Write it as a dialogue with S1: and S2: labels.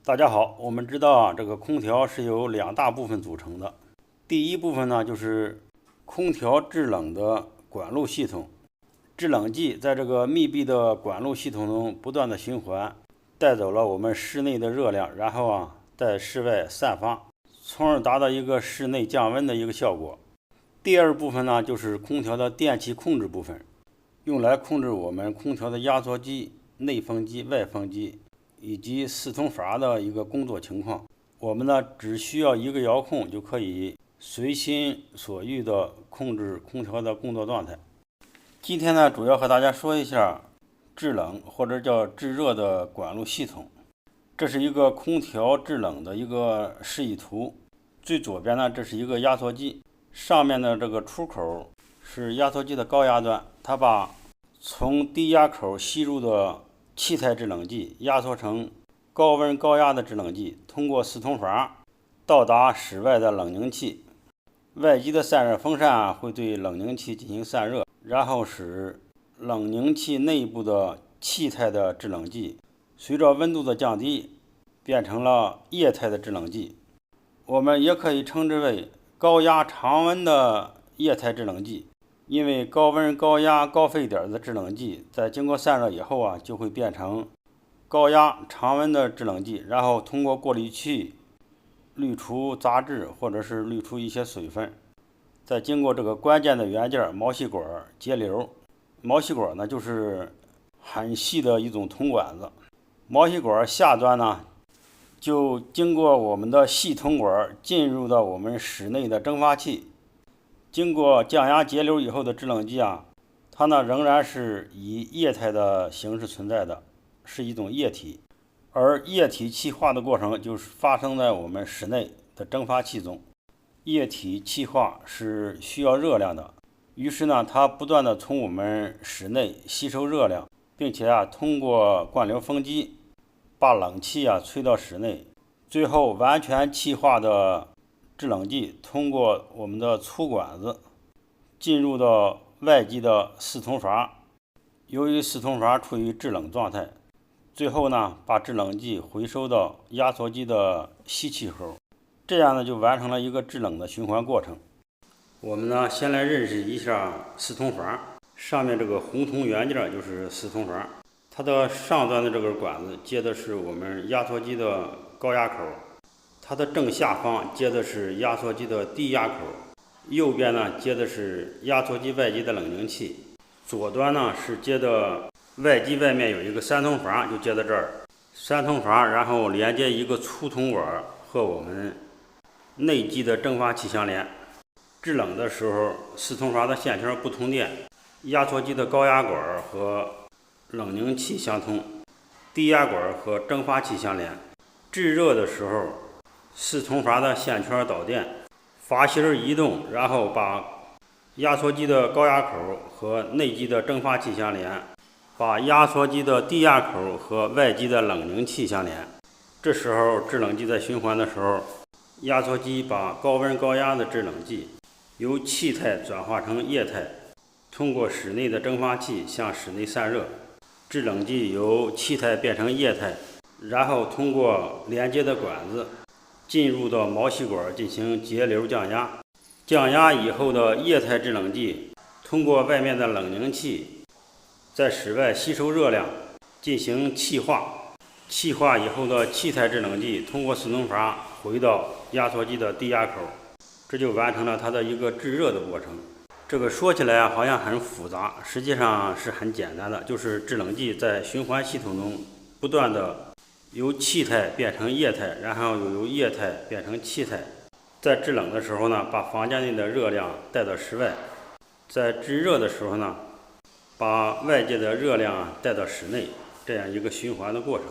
S1: 大家好，我们知道这个空调是由两大部分组成的。第一部分呢，就是空调制冷的管路系统。制冷剂在这个密闭的管路系统中不断的循环，带走了我们室内的热量，然后在室外散发，从而达到一个室内降温的一个效果。第二部分呢，就是空调的电气控制部分，用来控制我们空调的压缩机、内风机、外风机以及四通阀的一个工作情况。我们呢只需要一个遥控就可以随心所欲的控制空调的工作状态。今天呢主要和大家说一下制冷或者叫制热的管路系统。这是一个空调制冷的一个示意图。最左边呢，这是一个压缩机，上面的这个出口是压缩机的高压端，它把从低压口吸入的气态制冷剂压缩成高温高压的制冷剂，通过四通阀到达室外的冷凝器。外机的散热风扇会对冷凝器进行散热，然后使冷凝器内部的气态的制冷剂随着温度的降低变成了液态的制冷剂。我们也可以称之为高压常温的液态制冷剂，因为高温高压高沸点的制冷剂在经过散热以后就会变成高压常温的制冷剂，然后通过过滤器滤除杂质或者是滤出一些水分，再经过这个关键的元件毛细管节流。毛细管呢就是很细的一种铜管子，毛细管下端呢就经过我们的细铜管进入到我们室内的蒸发器。经过降压节流以后的制冷剂它呢仍然是以液态的形式存在的，是一种液体。而液体气化的过程就是发生在我们室内的蒸发器中。液体气化是需要热量的，于是呢它不断的从我们室内吸收热量，并且通过灌流风机把冷气吹到室内，最后完全气化的制冷剂通过我们的粗管子进入到外机的四通阀。由于四通阀处于制冷状态，最后呢把制冷剂回收到压缩机的吸气口，这样呢就完成了一个制冷的循环过程。我们呢先来认识一下四通阀。上面这个红铜元件就是四通阀，它的上端的这根管子接的是我们压缩机的高压口，它的正下方接的是压缩机的低压口，右边呢接的是压缩机外机的冷凝器，左端呢是接的外机外面有一个三通阀，就接在这儿。三通阀然后连接一个粗铜管和我们内机的蒸发器相连。制冷的时候四通阀的线圈不通电，压缩机的高压管和冷凝器相通，低压管和蒸发器相连。制热的时候四通阀的线圈导电，阀芯移动，然后把压缩机的高压口和内机的蒸发器相连，把压缩机的低压口和外机的冷凝器相连。这时候制冷剂在循环的时候，压缩机把高温高压的制冷剂由气态转化成液态，通过室内的蒸发器向室内散热。制冷剂由气态变成液态，然后通过连接的管子进入到毛细管进行节流降压。降压以后的液态制冷剂通过外面的冷凝器在室外吸收热量进行气化。气化以后的气态制冷剂通过四通阀回到压缩机的低压口，这就完成了它的一个制热的过程。这个说起来好像很复杂，实际上是很简单的，就是制冷剂在循环系统中不断的由气态变成液态，然后又由液态变成气态。在制冷的时候呢，把房间内的热量带到室外；在制热的时候呢，把外界的热量带到室内，这样一个循环的过程。